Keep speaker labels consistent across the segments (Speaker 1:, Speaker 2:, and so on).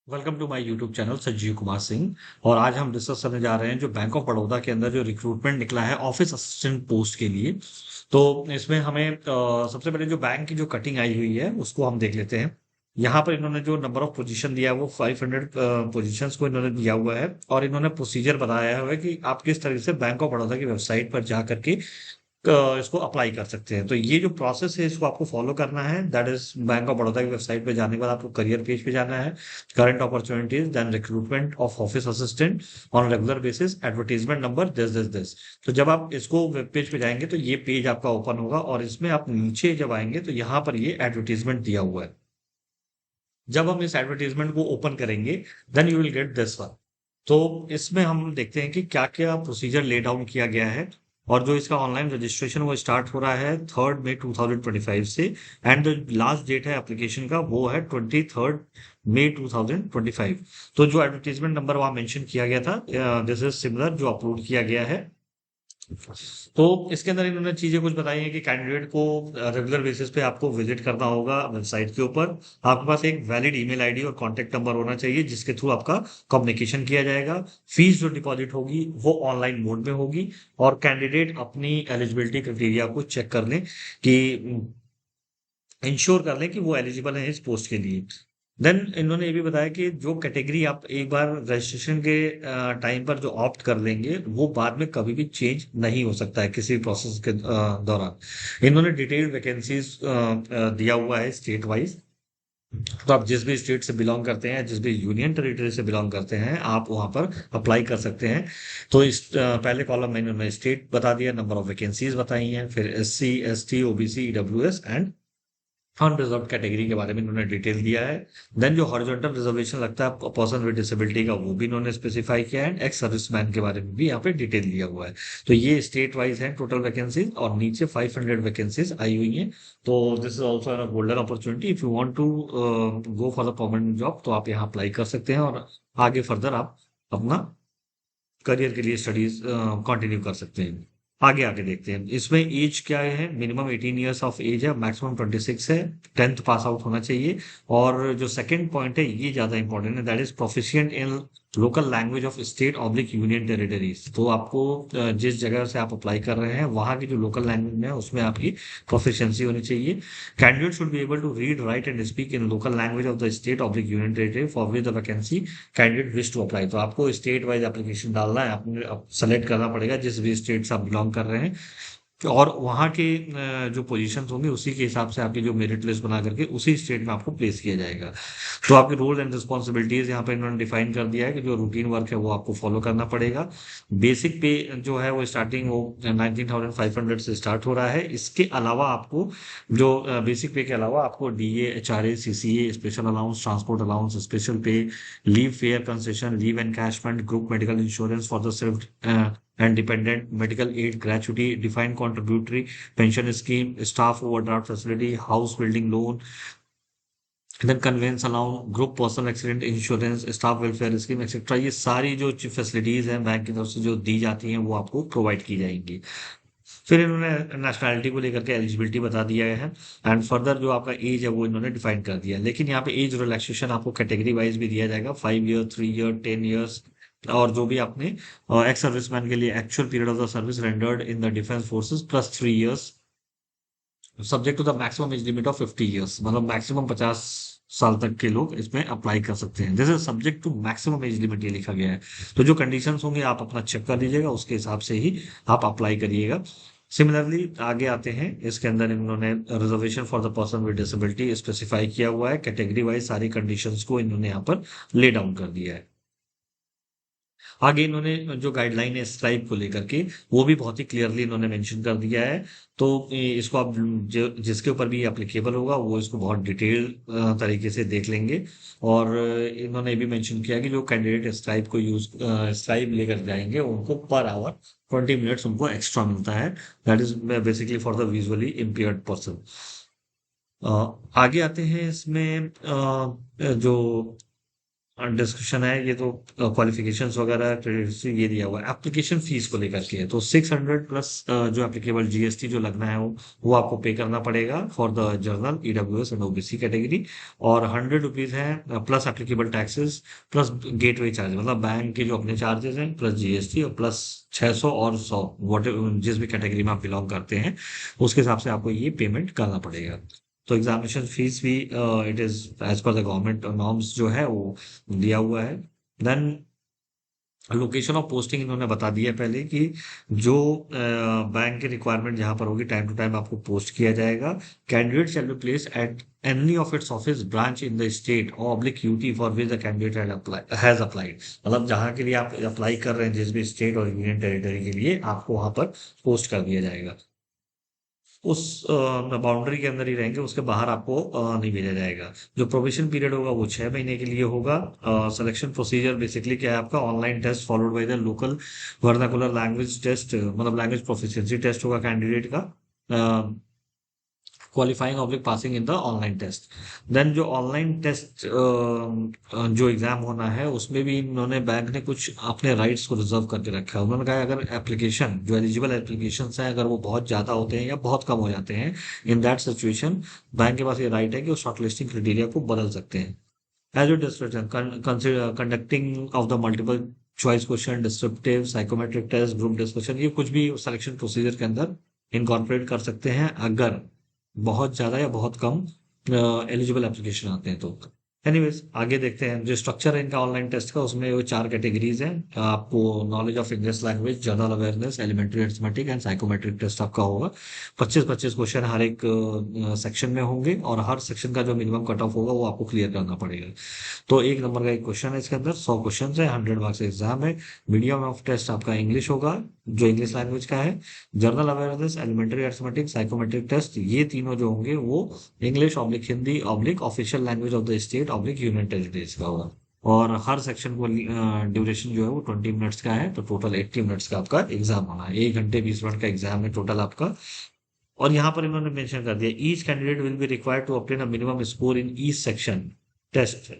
Speaker 1: Welcome to my YouTube channel Sanjeev Kumar Singh. और आज हम डिस्कस करने जा रहे हैं जो बैंक ऑफ बड़ौदा के अंदर जो रिक्रूटमेंट निकला है ऑफिस असिस्टेंट पोस्ट के लिए। तो इसमें हमें सबसे पहले जो बैंक की जो कटिंग आई हुई है उसको हम देख लेते हैं। यहाँ पर इन्होंने जो नंबर ऑफ पोजीशन दिया है वो 500 पोजीशंस को इन्होंने दिया हुआ है। और इन्होंने प्रोसीजर बताया हुआ है कि आप किस तरह से बैंक ऑफ बड़ौदा की वेबसाइट पर जा करके इसको अप्लाई कर सकते हैं। तो ये जो प्रोसेस है इसको आपको फॉलो करना है। That is bank of Baroda की वेबसाइट पे जाने के बाद आपको करियर पेज पे जाना है। Current opportunities, then recruitment of office assistant on regular basis, advertisement number this. तो जब आप इसको वेब पेज पे जाएंगे तो ये पेज आपका ओपन होगा और इसमें आप नीचे जब आएंगे तो यहाँ पर ये एडवर्टीजमेंट दिया हुआ है। जब हम इस एडवर्टीजमेंट को ओपन करेंगे then you will get this one. तो इसमें हम देखते हैं कि क्या क्या प्रोसीजर ले डाउन किया गया है। और जो इसका ऑनलाइन रजिस्ट्रेशन वो स्टार्ट हो रहा है 3 मई 2025 से। एंड जो लास्ट डेट है एप्लीकेशन का वो है 23 मई 2025। तो जो एडवर्टीजमेंट नंबर वहां मेंशन किया गया था दिस इज सिमिलर जो अपलोड किया गया है। तो इसके अंदर इन्होंने चीजें कुछ बताई हैं कि कैंडिडेट को रेगुलर बेसिस पे आपको विजिट करना होगा वेबसाइट के ऊपर। आपके पास एक वैलिड ईमेल आईडी और कॉन्टेक्ट नंबर होना चाहिए जिसके थ्रू आपका कम्युनिकेशन किया जाएगा। फीस जो डिपॉजिट होगी वो ऑनलाइन मोड में होगी। और कैंडिडेट अपनी एलिजिबिलिटी क्राइटेरिया को चेक कर लें कि इंश्योर कर लें कि वो एलिजिबल है इस पोस्ट के लिए। देन इन्होंने ये भी बताया कि जो कैटेगरी आप एक बार रजिस्ट्रेशन के टाइम पर जो ऑप्ट कर लेंगे वो बाद में कभी भी चेंज नहीं हो सकता है किसी प्रोसेस के दौरान। इन्होंने डिटेल्ड वैकेंसीज दिया हुआ है स्टेट वाइज। तो आप जिस भी स्टेट से बिलोंग करते हैं, जिस भी यूनियन टेरिटरी से बिलोंग करते हैं, आप वहां पर अप्लाई कर सकते हैं। तो इस पहले कॉलम में इन्होंने स्टेट बता दिया, नंबर ऑफ वैकेंसीज बताई हैं, फिर SC ST OBC EWS and unreserved category के बारे में इन्होंने डिटेल दिया है। देन जो हॉरिजॉन्टल रिजर्वेशन लगता है पर्सन विद डिसेबिलिटी का वो भी इन्होंने स्पेसिफाई किया है। एक्स सर्विसमैन के बारे में भी यहाँ पे डिटेल दिया हुआ है। तो ये स्टेट वाइज है टोटल वैकेंसीज और नीचे 500 वैकेंसीज आई हुई हैं। तो this is also an golden opportunity if you want to go for the permanent job, तो आप यहाँ अप्लाई कर सकते हैं और आगे फर्दर आप अपना करियर के लिए स्टडीज कंटिन्यू कर सकते हैं। आगे आगे देखते हैं इसमें एज क्या है। मिनिमम 18 ईयर्स ऑफ एज है, मैक्सिमम 26 है। 10th पास आउट होना चाहिए। और जो सेकंड पॉइंट है ये ज्यादा इंपॉर्टेंट है, that is proficient in local language of state oblique union territories. तो आपको जिस जगह से आप अप्लाई कर रहे हैं वहां की जो लोकल लैंग्वेज है उसमें आपकी प्रोफिशिएंसी होनी चाहिए। Candidate should be able to read, write and speak in local language of the state oblique union territory for which the vacancy candidate wish to apply. तो आपको स्टेट वाइज एप्लीकेशन डालना है, आपने सेलेक्ट करना पड़ेगा जिस भी स्टेट से आप बिलोंग कर रहे हैं। और वहाँ के जो पोजीशंस होंगे उसी के हिसाब से आपकी जो मेरिट लिस्ट बना करके उसी स्टेट में आपको प्लेस किया जाएगा। तो आपके रोल एंड रिस्पॉन्सिबिलिटीज यहाँ पे इन्होंने डिफाइन कर दिया है कि जो रूटीन वर्क है वो आपको फॉलो करना पड़ेगा। बेसिक पे जो है वो स्टार्टिंग वो 19,500 से स्टार्ट हो रहा है। इसके अलावा आपको जो बेसिक पे के अलावा आपको DA HRA CCA special allowance, transport allowance, special pay, leave fare concession, leave encashment, group medical insurance for the self and dependent, medical aid, gratuity, defined contributory pension scheme, staff overdraft facility, house building loan, then conveyance allowance, group personal accident insurance, staff welfare scheme etcetera, ये सारी जो facilities हैं bank की तरफ से जो दी जाती हैं वो आपको प्रोवाइड की जाएंगी। फिर इन्होंने नेशनैलिटी को लेकर के एलिजिबिलिटी बता दिया है। एंड फर्दर जो आपका एज है वो इन्होंने डिफाइन कर दिया है। लेकिन यहाँ पे एज रिलैक्सेशन आपको कैटेगरी वाइज भी दिया जाएगा, 5 ईयर, 3 ईयर, 10 ईयर्स। और जो भी आपने एक्स सर्विसमैन के लिए actual period of the service rendered in the defence forces plus 3 years, subject to the maximum age limit of 50 years, मतलब मैक्सिमम 50 साल तक के लोग इसमें अप्लाई कर सकते हैं। जैसे subject to maximum age limit ये लिखा गया है। तो जो कंडीशंस होंगे आप अपना चेक कर लीजिएगा, उसके हिसाब से ही आप अप्लाई करिएगा। सिमिलरली आगे आते हैं, इसके अंदर इन्होंने reservation for the person with disability specify किया हुआ है। कैटेगरी वाइज सारी कंडीशंस को इन्होंने यहाँ पर ले डाउन कर दिया है। आगे इन्होंने जो गाइडलाइन है स्ट्राइप को लेकर के वो भी बहुत ही क्लियरली इन्होंने मेंशन कर दिया है। तो इसको आप जिसके ऊपर भी एप्लीकेबल होगा वो इसको बहुत डिटेल तरीके से देख लेंगे। और इन्होंने ये भी मेंशन किया कि जो कैंडिडेट स्ट्राइप को यूज स्ट्राइप लेकर जाएंगे उनको पर आवर 20 मिनट्स उनको एक्स्ट्रा मिलता है। That is basically for the visually impaired person. आगे आते हैं इसमें जो डिस्कशन है ये तो, क्वालिफिकेशंस वगैरह credits से ये दिया हुआ है। एप्लीकेशन फीस को लेकर के है तो 600 प्लस जो एप्लीकेबल जीएसटी जो लगना है वो आपको पे करना पड़ेगा for the general EWS and OBC category. और 100 रुपीज है plus applicable taxes plus gateway charge, मतलब बैंक के जो अपने चार्जेस हैं प्लस जीएसटी और प्लस 600 और 100 वॉट जिस भी कैटेगरी में आप बिलोंग करते हैं उसके हिसाब से आपको ये पेमेंट करना पड़ेगा। तो एग्जामिनेशन फीस भी it is as per the government norms जो है वो दिया हुआ है। देन लोकेशन ऑफ पोस्टिंग इन्होंने बता दिया पहले कि जो बैंक की रिक्वायरमेंट जहां पर होगी टाइम टू टाइम आपको पोस्ट किया जाएगा। Candidate shall be place at any of its office branch in the state oblique UT for which the candidate has applied, मतलब जहां के लिए आप अप्लाई कर रहे हैं जिस भी स्टेट और यूनियन टेरिटरी के लिए आपको वहां पर पोस्ट कर दिया जाएगा। उस बाउंड्री के अंदर ही रहेंगे, उसके बाहर आपको नहीं भेजा जाएगा। जो प्रोबेशन पीरियड होगा वो 6 महीने के लिए होगा। सिलेक्शन प्रोसीजर बेसिकली क्या है आपका, online test followed by the local vernacular language test, मतलब लैंग्वेज प्रोफिशिएंसी टेस्ट होगा कैंडिडेट का, qualifying oblique passing in the online test. Then जो ऑनलाइन टेस्ट जो एग्जाम होना है उसमें भी इन्होंने बैंक ने कुछ अपने राइट्स को रिजर्व करके रखा है। उन्होंने कहा अगर एप्लीकेशन जो एलिजिबल एप्लीकेशन है अगर वो बहुत ज्यादा होते हैं या बहुत कम हो जाते हैं, इन दैट सिचुएशन बैंक के पास ये राइट है कि वो शॉर्टलिस्टिंग क्राइटेरिया को बदल सकते हैं। As a description conducting of the multiple choice question, descriptive, psychometric test, group discussion, ये कुछ भी सिलेक्शन प्रोसीजर के अंदर इनकॉर्पोरेट कर सकते हैं अगर बहुत ज्यादा या बहुत कम एलिजिबल एप्लीकेशन आते हैं तो। एनीवेज आगे देखते हैं जो स्ट्रक्चर है इनका ऑनलाइन टेस्ट का, उसमें वो 4 कैटेगरीज हैं। आपको knowledge of English language, general awareness, elementary arithmetic and psychometric test आपका होगा। 25-25 क्वेश्चन हर एक सेक्शन में होंगे और हर सेक्शन का जो मिनिमम कट ऑफ होगा वो आपको क्लियर करना पड़ेगा। तो 1 नंबर का एक क्वेश्चन है, इसके अंदर 100 क्वेश्चन है, 100 मार्क्स एग्जाम है। मीडियम ऑफ टेस्ट आपका इंग्लिश होगा जो इंग्लिश लैंग्वेज का है। General awareness, elementary arithmetic, psychometric test, ये तीनों जो होंगे वो English oblique Hindi oblique official language of the state oblique union territories का होगा। और हर सेक्शन को ड्यूरेशन जो है वो 20 मिनट्स का है, तो टोटल 80 मिनट्स का आपका एग्जाम होना है। 1 घंटे 20 मिनट का एग्जाम है टोटल आपका। और यहाँ पर इन्होंने मेंशन कर दिया each candidate will be required to obtain a minimum score in each section test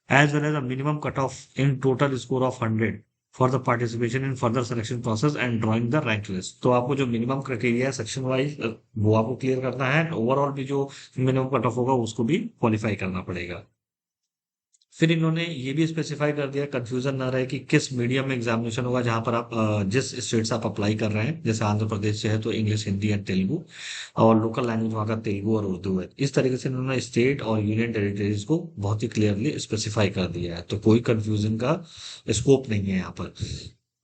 Speaker 1: as well as a minimum cutoff in total score of 100 for the participation in further selection process and drawing the rank list। तो आपको जो minimum criteria है section wise वो आपको clear करना है, overall भी जो मिनिमम कट ऑफ होगा उसको भी क्वालिफाई करना पड़ेगा। फिर इन्होंने ये भी स्पेसिफाई कर दिया, कंफ्यूजन ना रहे कि किस मीडियम में एग्जामिनेशन होगा। जहां पर आप जिस स्टेट से आप अप्लाई कर रहे हैं, जैसे आंध्र प्रदेश से है तो इंग्लिश हिंदी एंड तेलुगु, और लोकल लैंग्वेज वहाँ का तेलुगु और उर्दू है। इस तरीके से इन्होंने स्टेट और यूनियन टेरिटरीज को बहुत ही क्लियरली स्पेसिफाई कर दिया है, तो कोई कंफ्यूजन का स्कोप नहीं है यहाँ पर।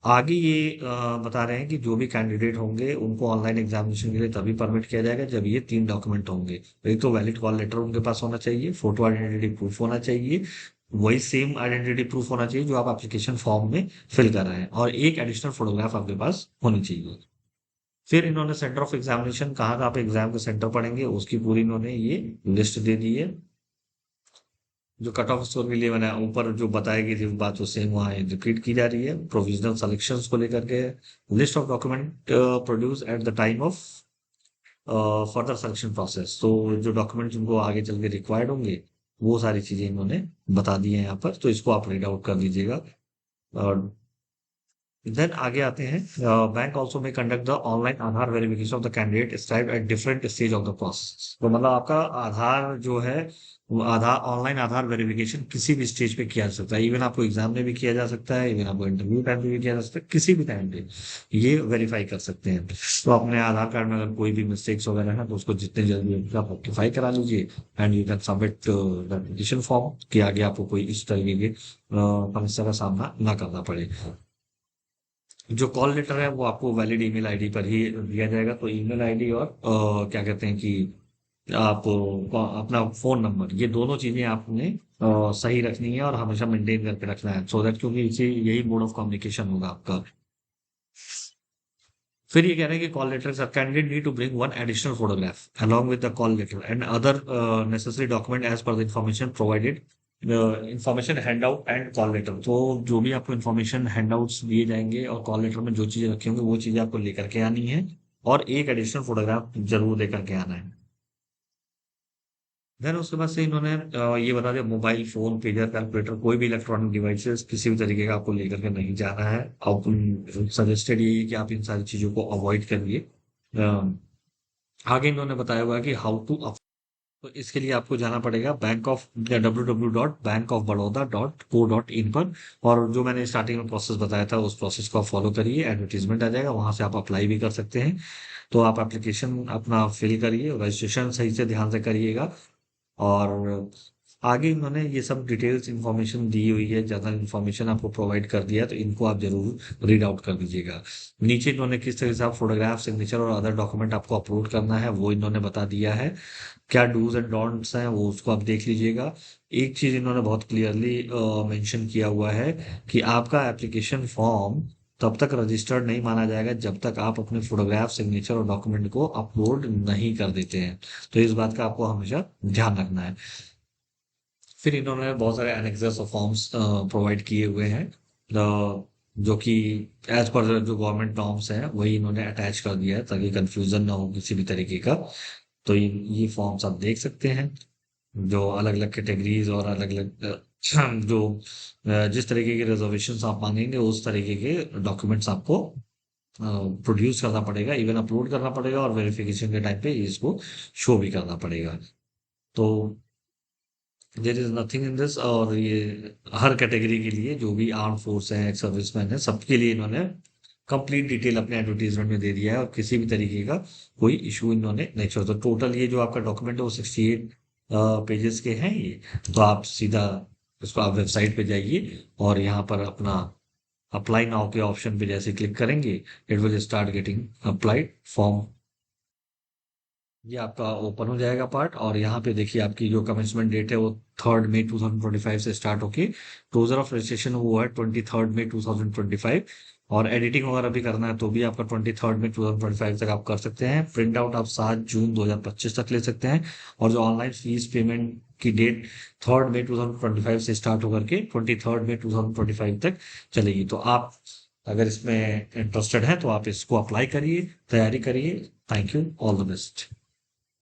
Speaker 1: आगे ये बता रहे हैं कि जो भी कैंडिडेट होंगे उनको ऑनलाइन एग्जामिनेशन के लिए तभी परमिट किया जाएगा जब ये 3 डॉक्यूमेंट होंगे। एक तो वैलिड कॉल लेटर उनके पास होना चाहिए, फोटो आइडेंटिटी प्रूफ होना चाहिए, वही सेम आइडेंटिटी प्रूफ होना चाहिए जो आप एप्लीकेशन फॉर्म में फिल कर रहे हैं, और एक एडिशनल फोटोग्राफ आपके पास होनी चाहिए। फिर इन्होंने सेंटर ऑफ एग्जामिनेशन कहाँ का आप एग्जाम के सेंटर पढ़ेंगे उसकी पूरी इन्होंने ये लिस्ट दे दी है। जो कट ऑफ स्कोर के लिए मैंने ऊपर जो बताई थी बात वो सेम वहाँ रिपीट की जा रही है। प्रोविजनल सिलेक्शंस को लेकर के list of document produce at the time of further selection process, तो जो डॉक्यूमेंट्स उनको आगे चल के रिक्वायर्ड होंगे वो सारी चीजें इन्होंने बता दी है यहाँ पर, तो इसको आप रीड आउट कर लीजिएगा। और देन आगे आते हैं, बैंक ऑल्सो में conduct the online Aadhaar verification of the candidate scribe at different stage of the process. तो मतलब आपका आधार जो है वो आधार ऑनलाइन आधार वेरिफिकेशन किसी भी स्टेज पे किया जा सकता है। इवन आपको एग्जाम में भी किया जा सकता है, इवन आपको इंटरव्यू टाइम पे भी किया जा सकता है, किसी भी टाइम पे ये वेरीफाई कर सकते हैं। तो अपने आधार कार्ड में अगर कोई भी मिस्टेक्स वगैरह है तो उसको जितने जल्दी हो सके आप रेक्टिफाई करा लीजिए and you can submit the application form, कि आगे आपको कोई इस तरीके की समस्या का सामना ना करना पड़े। जो कॉल लेटर है वो आपको वैलिड ईमेल आईडी पर ही दिया जाएगा, तो ईमेल आईडी और क्या कहते हैं कि आप अपना फोन नंबर, ये दोनों चीजें आपने सही रखनी है और हमेशा मेंटेन करके रखना है, सो दैट क्योंकि इसे यही मोड ऑफ कम्युनिकेशन होगा आपका। फिर ये कह रहे हैं कि call letter candidate need to bring one additional photograph along with the call letter and other necessary document as per the information provided, information handout and call letter. तो जो भी आपको इन्फॉर्मेशन हैंड आउट्स दिए जाएंगे और call letter में जो चीजें रखी होंगी वो चीजें आपको लेकर के आनी है, और एक एडिशनल फोटोग्राफ जरूर लेकर के आना है। देन उसके बाद से इन्होंने ये बता दिया, मोबाइल फोन, पेजर, कैलकुलेटर, कोई भी इलेक्ट्रॉनिक डिवाइसेस किसी भी तरीके का आपको लेकर के नहीं जाना है। आप सजेस्टेड यही है कि आप इन सारी चीजों को अवॉइड करिए। आगे इन्होंने बताया हुआ है कि हाउ टू, तो इसके लिए आपको जाना पड़ेगा बैंक ऑफ www.bankofbaroda.co.in पर। और जो मैंने स्टार्टिंग में प्रोसेस बताया था उस प्रोसेस को आप फॉलो करिए, एडवर्टीजमेंट आ जाएगा, वहां से आप अप्लाई भी कर सकते हैं। तो आप एप्लीकेशन अपना फिल करिए, रजिस्ट्रेशन सही से ध्यान से करिएगा। और आगे इन्होंने ये सब डिटेल्स इंफॉर्मेशन दी हुई है, जनरल इंफॉर्मेशन आपको प्रोवाइड कर दिया है, तो इनको आप जरूर रीड आउट कर दीजिएगा। नीचे इन्होंने किस तरह से आप फोटोग्राफ, सिग्नेचर और अदर डॉक्यूमेंट आपको अपलोड करना है वो इन्होंने बता दिया है। क्या डूज एंड डोंट्स हैं वो उसको आप देख लीजिएगा। एक चीज इन्होंने बहुत क्लियरली मेंशन किया हुआ है कि आपका एप्लीकेशन फॉर्म तब तक रजिस्टर्ड नहीं माना जाएगा जब तक आप अपने फोटोग्राफ, सिग्नेचर और डॉक्यूमेंट को अपलोड नहीं कर देते हैं। तो इस बात का आपको हमेशा ध्यान रखना है। फिर इन्होंने बहुत सारे एनेक्सर्स और फॉर्म्स प्रोवाइड किए हुए हैं, जो कि एज पर जो गवर्नमेंट नॉर्म्स हैं वही इन्होंने अटैच कर दिया है ताकि कंफ्यूजन ना हो किसी भी तरीके का। तो ये फॉर्म्स आप देख सकते हैं, जो अलग अलग कैटेगरीज और अलग अलग जो जिस तरीके के रिजर्वेशन आप मांगेंगे उस तरीके के डॉक्यूमेंट्स आपको प्रोड्यूस करना पड़ेगा, इवन अपलोड करना पड़ेगा, और वेरिफिकेशन के टाइम पे इसको शो भी करना पड़ेगा। तो there is nothing in this. और ये हर कैटेगरी के लिए, जो भी आर्म फोर्स है, एक्स सर्विसमैन है, सबके लिए इन्होंने कंप्लीट डिटेल अपने एडवर्टीजमेंट में दे दिया है, और किसी भी तरीके का कोई इशू इन्होंने नहीं छोड़ा। तो टोटल ये जो आपका डॉक्यूमेंट है वो 68 पेजेस के हैं ये। तो आप सीधा इसको आप वेबसाइट पे जाइए और यहाँ पर अपना अप्लाई नाउ के ऑप्शन पे जैसे क्लिक करेंगे, it will start getting applied form. ये आपका ओपन हो जाएगा पार्ट, और यहाँ पे देखिए आपकी जो कमेंसमेंट डेट है वो 3 मई 2025 से स्टार्ट होके क्लोजर ऑफ रजिस्ट्रेशन हुआ है 23 मई 2025। और एडिटिंग वगैरह भी करना है तो भी आपका 23 मई 2025 तक आप कर सकते हैं। प्रिंट आउट आप 7 जून 2025 तक ले सकते हैं। और जो ऑनलाइन फीस पेमेंट की डेट 3 मई 2025 से स्टार्ट होकर के 23 मई 2025 तक चलेगी। तो आप अगर इसमें इंटरेस्टेड हैं तो आप इसको अप्लाई करिए, तैयारी करिए। Thank you, all the best.